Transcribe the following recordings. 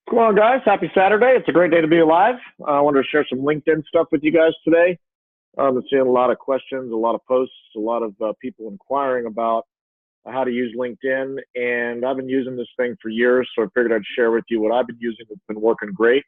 Come on, guys. Happy Saturday. It's a great day to be alive. I wanted to share some LinkedIn stuff with you guys today. I've been seeing a lot of questions, a lot of posts, a lot of people inquiring about how to use LinkedIn. And I've been using this thing for years, so I figured I'd share with you what I've been using that's been working great.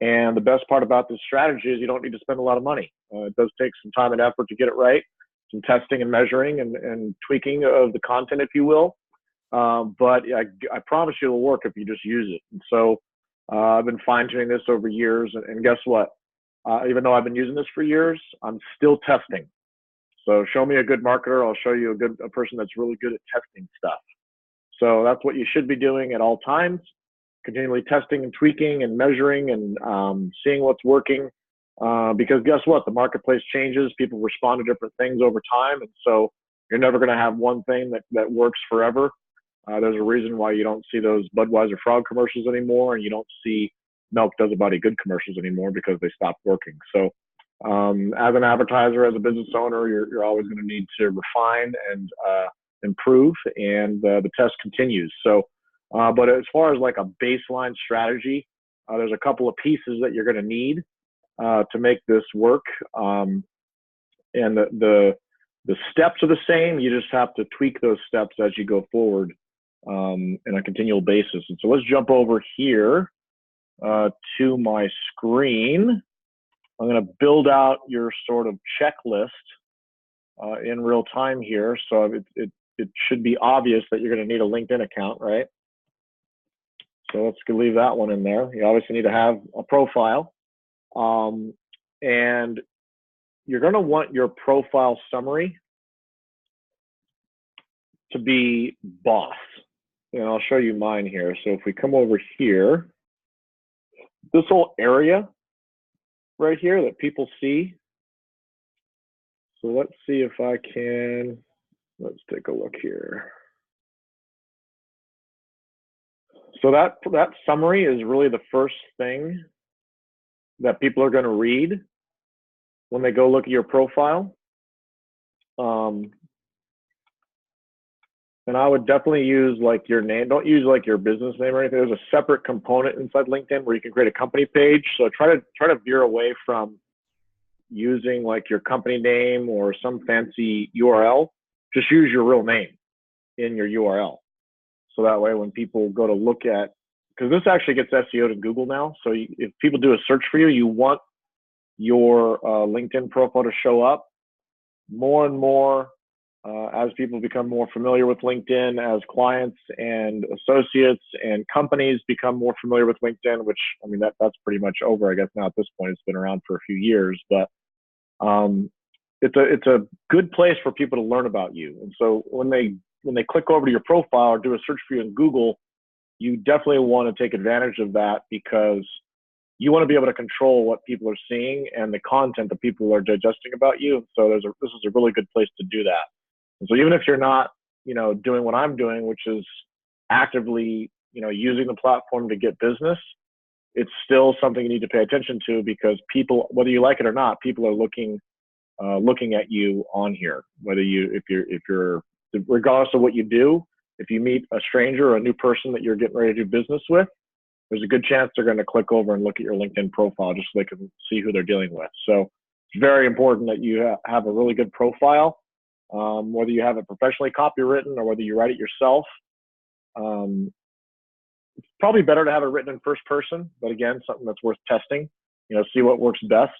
And the best part about this strategy is you don't need to spend a lot of money. It does take some time and effort to get it right, some testing and measuring and tweaking of the content, if you will. But I promise you it'll work if you just use it. And so I've been fine tuning this over years. And guess what? Even though I've been using this for years, I'm still testing. So show me a good marketer. I'll show you a person that's really good at testing stuff. So that's what you should be doing at all times, continually testing and tweaking and measuring and seeing what's working. Because guess what? The marketplace changes. People respond to different things over time. And so you're never going to have one thing that works forever. There's a reason why you don't see those Budweiser frog commercials anymore, and you don't see Milk Does a Body Good commercials anymore because they stopped working. So as an advertiser, as a business owner, you're always going to need to refine and improve, and the test continues. So, but as far as like a baseline strategy, there's a couple of pieces that you're going to need to make this work. And the steps are the same. You just have to tweak those steps as you go forward in a continual basis. And so let's jump over here to my screen. I'm going to build out your sort of checklist in real time here. So it should be obvious that you're going to need a LinkedIn account, right? So let's leave that one in there. You obviously need to have a profile. And you're going to want your profile summary to be boss. And I'll show you mine here. So if we come over here, this whole area right here that people see. So let's see if I can, let's take a look here. So that summary is really the first thing that people are going to read when they go look at your profile. And I would definitely use like your name. Don't use like your business name or anything. There's a separate component inside LinkedIn where you can create a company page. So try to veer away from using like your company name or some fancy URL. Just use your real name in your URL. So that way when people go to look at, because this actually gets SEO'd in Google now. So if people do a search for you, you want your LinkedIn profile to show up more and more as people become more familiar with LinkedIn, as clients and associates and companies become more familiar with LinkedIn, which, I mean, that's pretty much over, I guess, now at this point. It's been around for a few years, but it's a good place for people to learn about you. And so when they click over to your profile or do a search for you in Google, you definitely want to take advantage of that because you want to be able to control what people are seeing and the content that people are digesting about you. And so this is a really good place to do that. And so even if you're not, doing what I'm doing, which is actively, using the platform to get business, it's still something you need to pay attention to because people, whether you like it or not, people are looking at you on here. If you're, regardless of what you do, if you meet a stranger or a new person that you're getting ready to do business with, there's a good chance they're going to click over and look at your LinkedIn profile just so they can see who they're dealing with. So it's very important that you have a really good profile. Whether you have it professionally copywritten or whether you write it yourself. It's probably better to have it written in first person, but again, something that's worth testing, see what works best.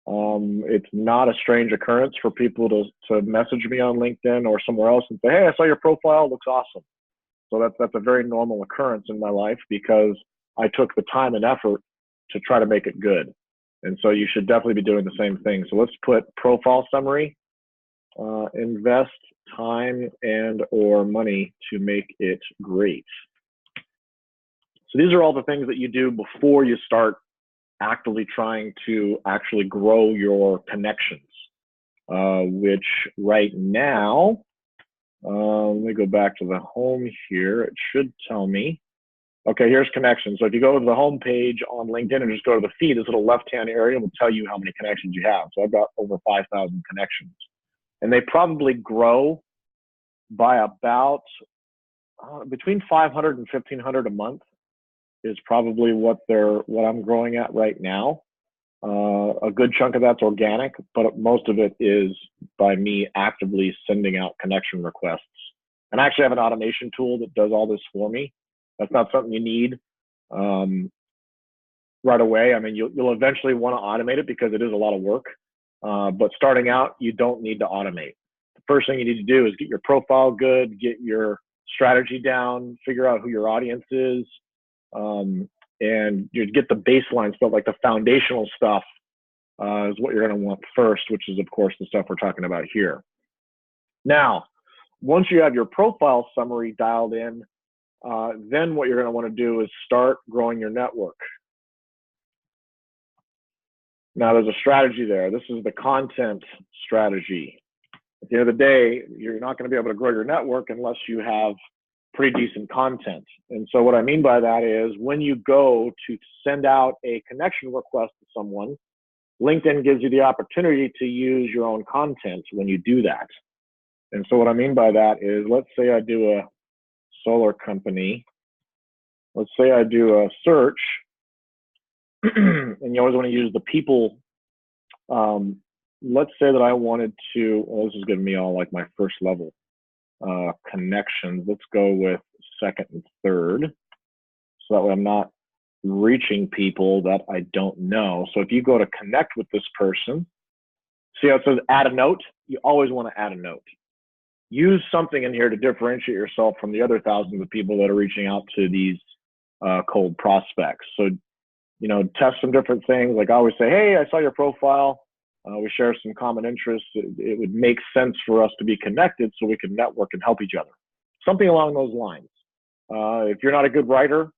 It's not a strange occurrence for people to message me on LinkedIn or somewhere else and say, hey, I saw your profile, it looks awesome. So that's a very normal occurrence in my life because I took the time and effort to try to make it good. And so you should definitely be doing the same thing. So let's put profile summary. Invest time and or money to make it great. So these are all the things that you do before you start actively trying to actually grow your connections, which right now, let me go back to the home here. It should tell me. Okay, here's connections. So if you go to the home page on LinkedIn and just go to the feed, this little left-hand area will tell you how many connections you have. So I've got over 5,000 connections. And they probably grow by about between 500 and 1,500 a month. is probably what I'm growing at right now. A good chunk of that's organic, but most of it is by me actively sending out connection requests. And I actually have an automation tool that does all this for me. That's not something you need right away. I mean, you'll eventually want to automate it because it is a lot of work. But starting out, you don't need to automate. The first thing you need to do is get your profile good, get your strategy down, figure out who your audience is, and you get the baseline stuff, like the foundational stuff is what you're going to want first, which is, of course, the stuff we're talking about here. Now, once you have your profile summary dialed in, then what you're going to want to do is start growing your network. Now, there's a strategy there. This is the content strategy. At the end of the day, you're not going to be able to grow your network unless you have pretty decent content. And so what I mean by that is when you go to send out a connection request to someone, LinkedIn gives you the opportunity to use your own content when you do that. And so what I mean by that is, let's say I do a solar company. Let's say I do a search, and you always want to use the people. Let's say that I wanted to, well, this is giving me all like my first level connections. Let's go with second and third. So that way I'm not reaching people that I don't know. So if you go to connect with this person, see how it says add a note? You always want to add a note. Use something in here to differentiate yourself from the other thousands of people that are reaching out to these cold prospects. So, you know, test some different things. Like I always say, hey, I saw your profile. We share some common interests. It would make sense for us to be connected so we can network and help each other. Something along those lines. If you're not a good writer,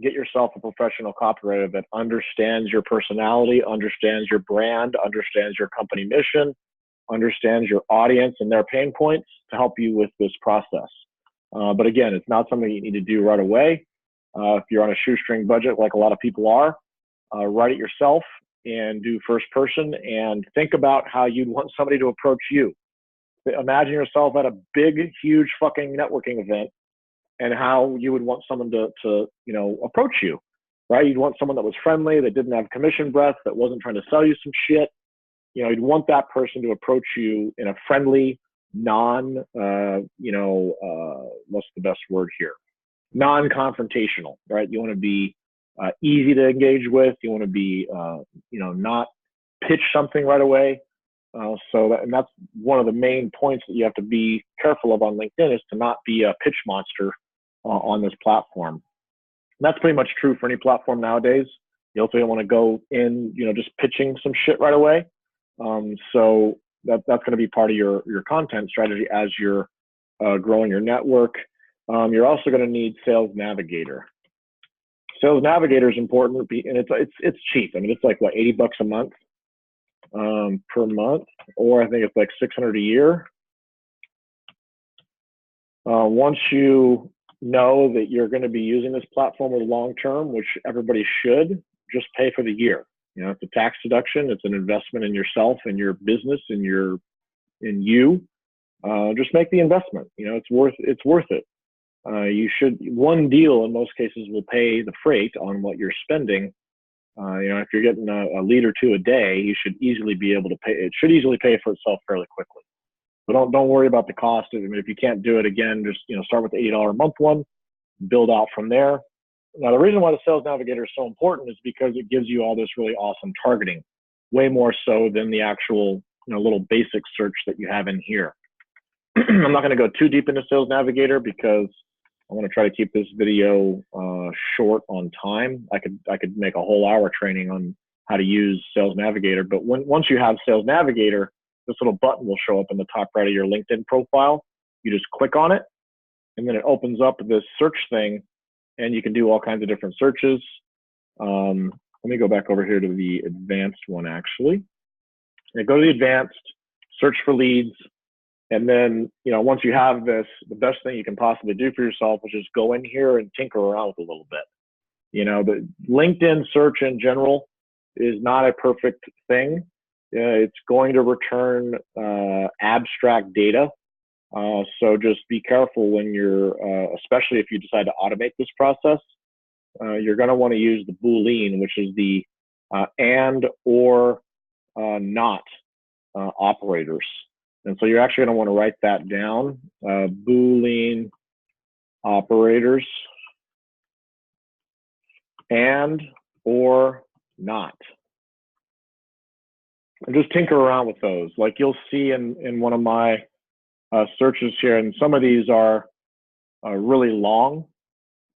get yourself a professional copywriter that understands your personality, understands your brand, understands your company mission, understands your audience and their pain points to help you with this process. But again, it's not something you need to do right away. If you're on a shoestring budget, like a lot of people are, write it yourself and do first person and think about how you'd want somebody to approach you. Imagine yourself at a big, huge fucking networking event and how you would want someone to you know, approach you, right? You'd want someone that was friendly, that didn't have commission breath, that wasn't trying to sell you some shit. You know, you'd want that person to approach you in a friendly, what's the best word here? Non-confrontational, right? You want to be easy to engage with. You want to be, not pitch something right away. And that's one of the main points that you have to be careful of on LinkedIn, is to not be a pitch monster on this platform. And that's pretty much true for any platform nowadays. You also don't want to go in, just pitching some shit right away. So that's going to be part of your content strategy as you're growing your network. You're also going to need Sales Navigator. Sales Navigator is important, and it's cheap. I mean, it's like what, $80 a month per month, or I think it's like $600 a year. Once you know that you're going to be using this platform with long term, which everybody should, just pay for the year. It's a tax deduction. It's an investment in yourself and your business and in you. Just make the investment. It's worth it. One deal in most cases will pay the freight on what you're spending. If you're getting a lead or two a day, you should easily be able to pay. It should easily pay for itself fairly quickly. But don't worry about the cost. I mean, if you can't do it again, just start with the $80 a month one, build out from there. Now, the reason why the Sales Navigator is so important is because it gives you all this really awesome targeting, way more so than the actual little basic search that you have in here. I'm not going to go too deep into Sales Navigator because I want to try to keep this video short on time. I could make a whole hour training on how to use Sales Navigator, but once you have Sales Navigator, this little button will show up in the top right of your LinkedIn profile. You just click on it, and then it opens up this search thing, and you can do all kinds of different searches. Let me go back over here to the advanced one, actually. And go to the advanced, search for leads, and then, once you have this, the best thing you can possibly do for yourself is just go in here and tinker around with a little bit. The LinkedIn search in general is not a perfect thing. It's going to return abstract data. So just be careful when you're, especially if you decide to automate this process. you're going to want to use the Boolean, which is the and or not operators. And so you're actually going to want to write that down, Boolean operators, and or not. And just tinker around with those. Like you'll see in one of my searches here, and some of these are really long.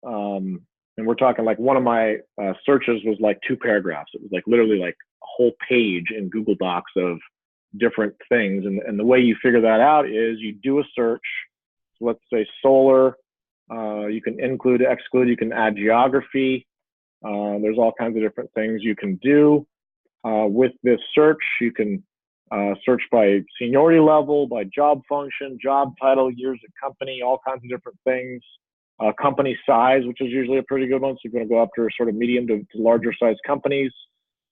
And we're talking like one of my searches was like 2 paragraphs. It was like literally like a whole page in Google Docs of different things. And the way you figure that out is you do a search. So let's say solar. You can include, exclude. You can add geography. There's all kinds of different things you can do with this search. You can search by seniority level, by job function, job title, years at company, all kinds of different things. Company size, which is usually a pretty good one. So you're going to go after sort of medium to larger size companies.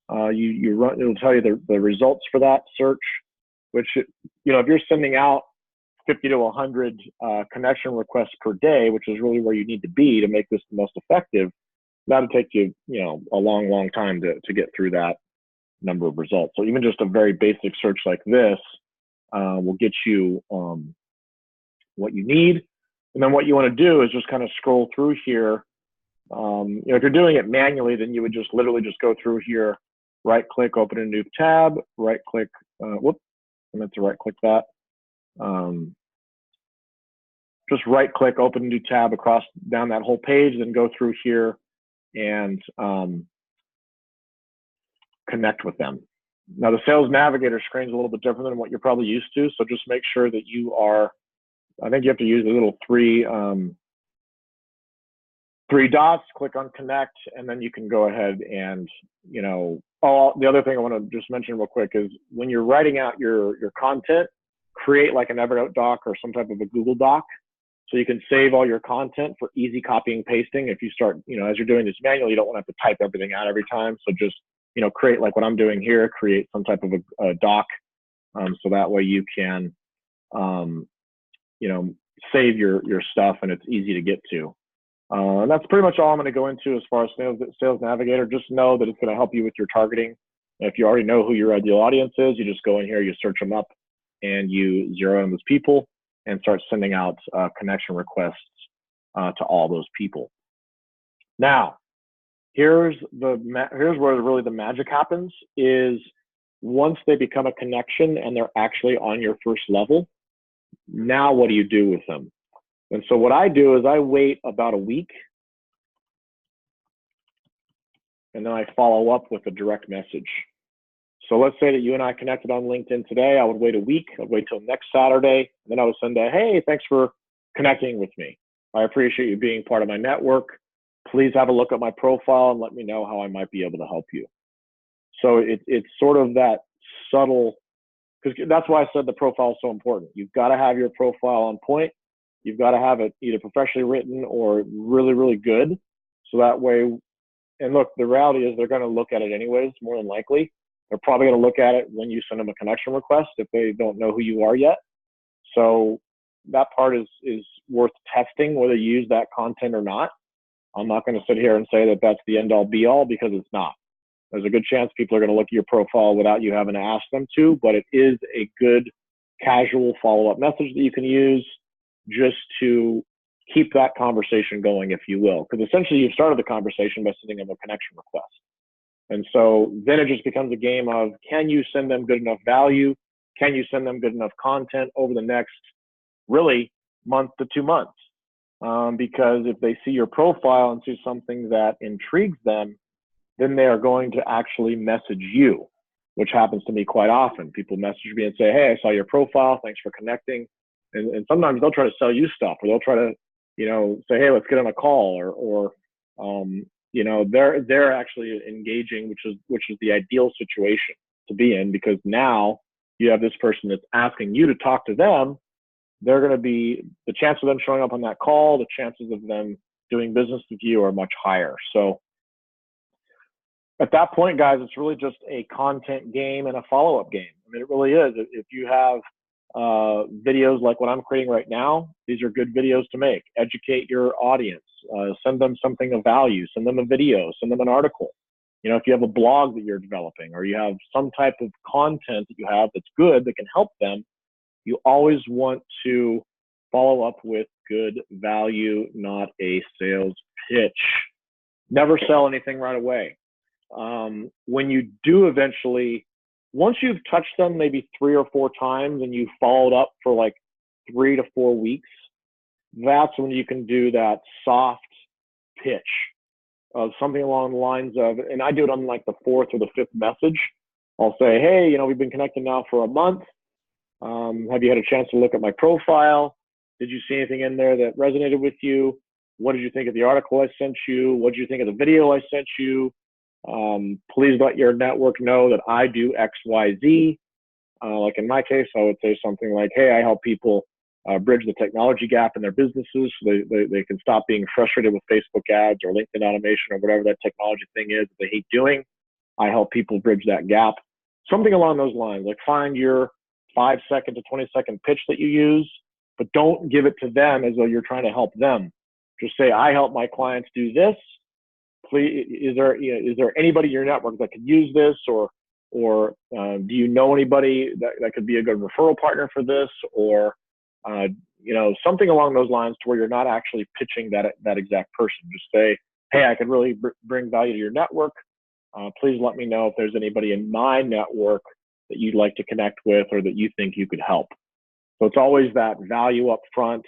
You run, it'll tell you the results for that search, which, if you're sending out 50 to 100 connection requests per day, which is really where you need to be to make this the most effective, that'll take you, a long, long time to get through that number of results. So even just a very basic search like this will get you what you need. And then what you want to do is just kind of scroll through here. If you're doing it manually, then you would just literally just go through here, right click, open a new tab, right click, whoops, I meant to right click that. Just right click, open a new tab across down that whole page, then go through here and connect with them. Now the Sales Navigator screen is a little bit different than what you're probably used to. So just make sure that you are, I think you have to use the little three dots, click on connect, and then you can go ahead and, the other thing I want to just mention real quick is when you're writing out your content, create like an Evernote doc or some type of a Google Doc. So you can save all your content for easy copying, pasting. If you start, as you're doing this manually, you don't want to have to type everything out every time. So just, create like what I'm doing here, create some type of a doc. So that way you can, save your stuff and it's easy to get to. And that's pretty much all I'm going to go into as far as Sales Navigator. Just know that it's going to help you with your targeting. If you already know who your ideal audience is, you just go in here, you search them up, and you zero in those people and start sending out connection requests to all those people. Now, here's where really the magic happens is once they become a connection and they're actually on your first level, now what do you do with them? And so what I do is I wait about a week and then I follow up with a direct message. So let's say that you and I connected on LinkedIn today. I would wait a week. I'd wait till next Saturday. And then I would send a, hey, thanks for connecting with me. I appreciate you being part of my network. Please have a look at my profile and let me know how I might be able to help you. So it's sort of that subtle, because that's why I said the profile is so important. You've got to have your profile on point. You've got to have it either professionally written or really, really good. So that way, and look, the reality is they're going to look at it anyways, more than likely. They're probably going to look at it when you send them a connection request if they don't know who you are yet. So that part is worth testing, whether you use that content or not. I'm not going to sit here and say that that's the end all be all, because it's not. There's a good chance people are going to look at your profile without you having to ask them to, but it is a good casual follow-up message that you can use just to keep that conversation going, if you will. Because essentially you've started the conversation by sending them a connection request. And so then it just becomes a game of, can you send them good enough value? Can you send them good enough content over the next really month to 2 months? Because if they see your profile and see something that intrigues them, then they are going to actually message you, which happens to me quite often. People message me and say, hey, I saw your profile. Thanks for connecting. And sometimes they'll try to sell you stuff, or they'll try to, say, hey, let's get on a call, or they're actually engaging, which is the ideal situation to be in, because now you have this person that's asking you to talk to them. They're going to be, the chance of them showing up on that call, the chances of them doing business with you are much higher. So at that point, guys, it's really just a content game and a follow-up game. I mean, it really is. If you have videos like what I'm creating right now, these are good videos to make. Educate your audience. Send them something of value. Send them a video. Send them an article. You know, if you have a blog that you're developing or you have some type of content that you have that's good that can help them, you always want to follow up with good value, not a sales pitch. Never sell anything right away. When you do eventually, once you've touched them maybe 3 or 4 times and you followed up for like 3 to 4 weeks, that's when you can do that soft pitch of something along the lines of, and I do it on like the 4th or the 5th message. I'll say, hey, you know, we've been connected now for a month. Have you had a chance to look at my profile? Did you see anything in there that resonated with you? What did you think of the article I sent you? What did you think of the video I sent you? Please let your network know that I do X, Y, Z. Like in my case, I would say something like, hey, I help people bridge the technology gap in their businesses so they can stop being frustrated with Facebook ads or LinkedIn automation or whatever that technology thing is that they hate doing. I help people bridge that gap. Something along those lines. Like find your 5-second to 20-second pitch that you use, but don't give it to them as though you're trying to help them. Just say, I help my clients do this. Please, is there anybody in your network that could use this, or do you know anybody that could be a good referral partner for this, or you know, something along those lines to where you're not actually pitching that exact person. Just say, hey, I could really bring value to your network. Please let me know if there's anybody in my network that you'd like to connect with or that you think you could help. So it's always that value up front.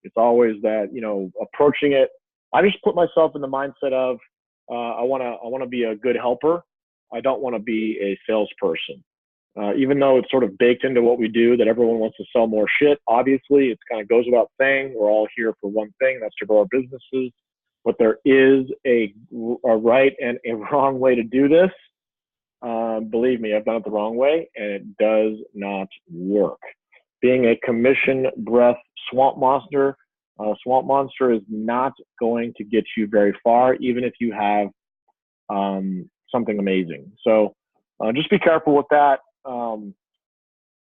It's always that, you know, approaching it. I just put myself in the mindset of, I want to be a good helper. I don't want to be a salesperson. Even though it's sort of baked into what we do that everyone wants to sell more shit, obviously it kind of goes without saying. We're all here for one thing, that's to grow our businesses. But there is a right and a wrong way to do this. Believe me, I've done it the wrong way and it does not work. Being a commission breath swamp monster is not going to get you very far, even if you have something amazing. So just be careful with that. And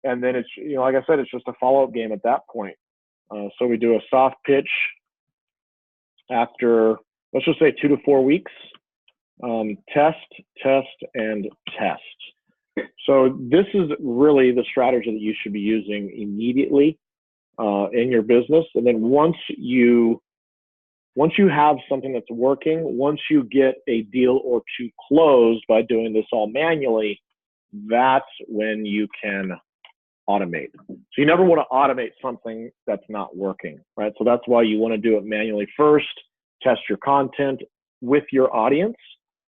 then it's, you know, like I said, it's just a follow-up game at that point. So we do a soft pitch after, let's just say 2 to 4 weeks. Test, and test. So this is really the strategy that you should be using immediately in your business. And then once you have something that's working, once you get a deal or two closed by doing this all manually, that's when you can automate. So you never want to automate something that's not working, right? So that's why you want to do it manually first, test your content with your audience,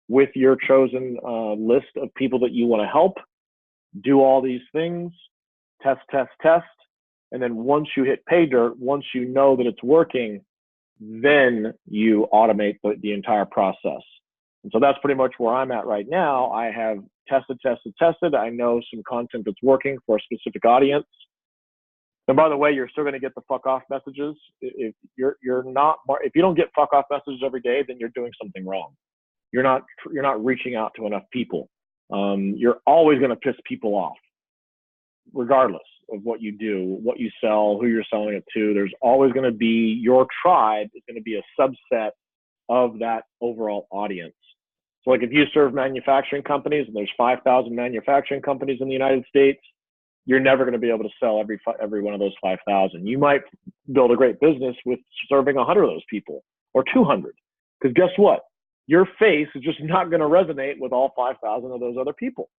with your chosen list of people that you want to help. Do all these things, test. And then once you hit pay dirt, once you know that it's working, then you automate the entire process. And so that's pretty much where I'm at right now. I have tested. I know some content that's working for a specific audience. And by the way, you're still going to get the fuck off messages. If you don't get fuck off messages every day, then you're doing something wrong. You're not reaching out to enough people. You're always going to piss people off, regardless of what you do, what you sell, who you're selling it to. There's always going to be, your tribe is going to be a subset of that overall audience. So like if you serve manufacturing companies and there's 5,000 manufacturing companies in the United States, you're never going to be able to sell every one of those 5,000. You might build a great business with serving 100 of those people or 200, because guess what? Your face is just not going to resonate with all 5,000 of those other people.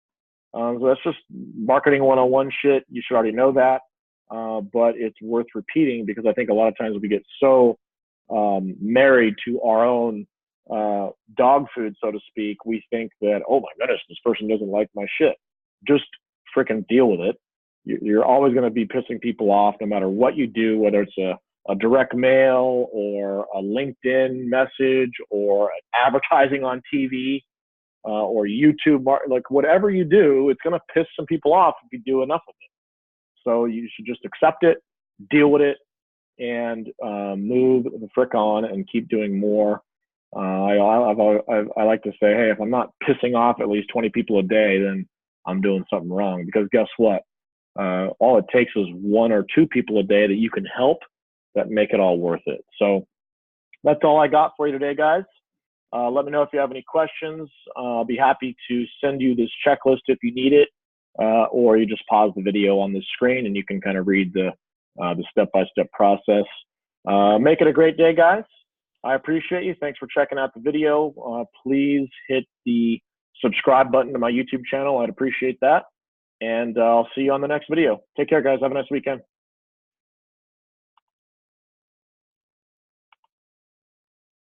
So that's just marketing 101 shit. You should already know that, but it's worth repeating because I think a lot of times we get so married to our own dog food, so to speak. We think that, oh my goodness, this person doesn't like my shit. Just freaking deal with it. You're always going to be pissing people off no matter what you do, whether it's a direct mail or a LinkedIn message or advertising on TV or YouTube, like whatever you do, it's going to piss some people off if you do enough of it. So you should just accept it, deal with it, and move the frick on and keep doing more. I like to say, hey, if I'm not pissing off at least 20 people a day, then I'm doing something wrong, because guess what? All it takes is 1 or 2 people a day that you can help that make it all worth it. So that's all I got for you today, guys. Let me know if you have any questions. I'll be happy to send you this checklist if you need it, or you just pause the video on the screen and you can kind of read the step-by-step process. Make it a great day, guys. I appreciate you. Thanks for checking out the video. Please hit the subscribe button to my YouTube channel. I'd appreciate that. And I'll see you on the next video. Take care, guys. Have a nice weekend.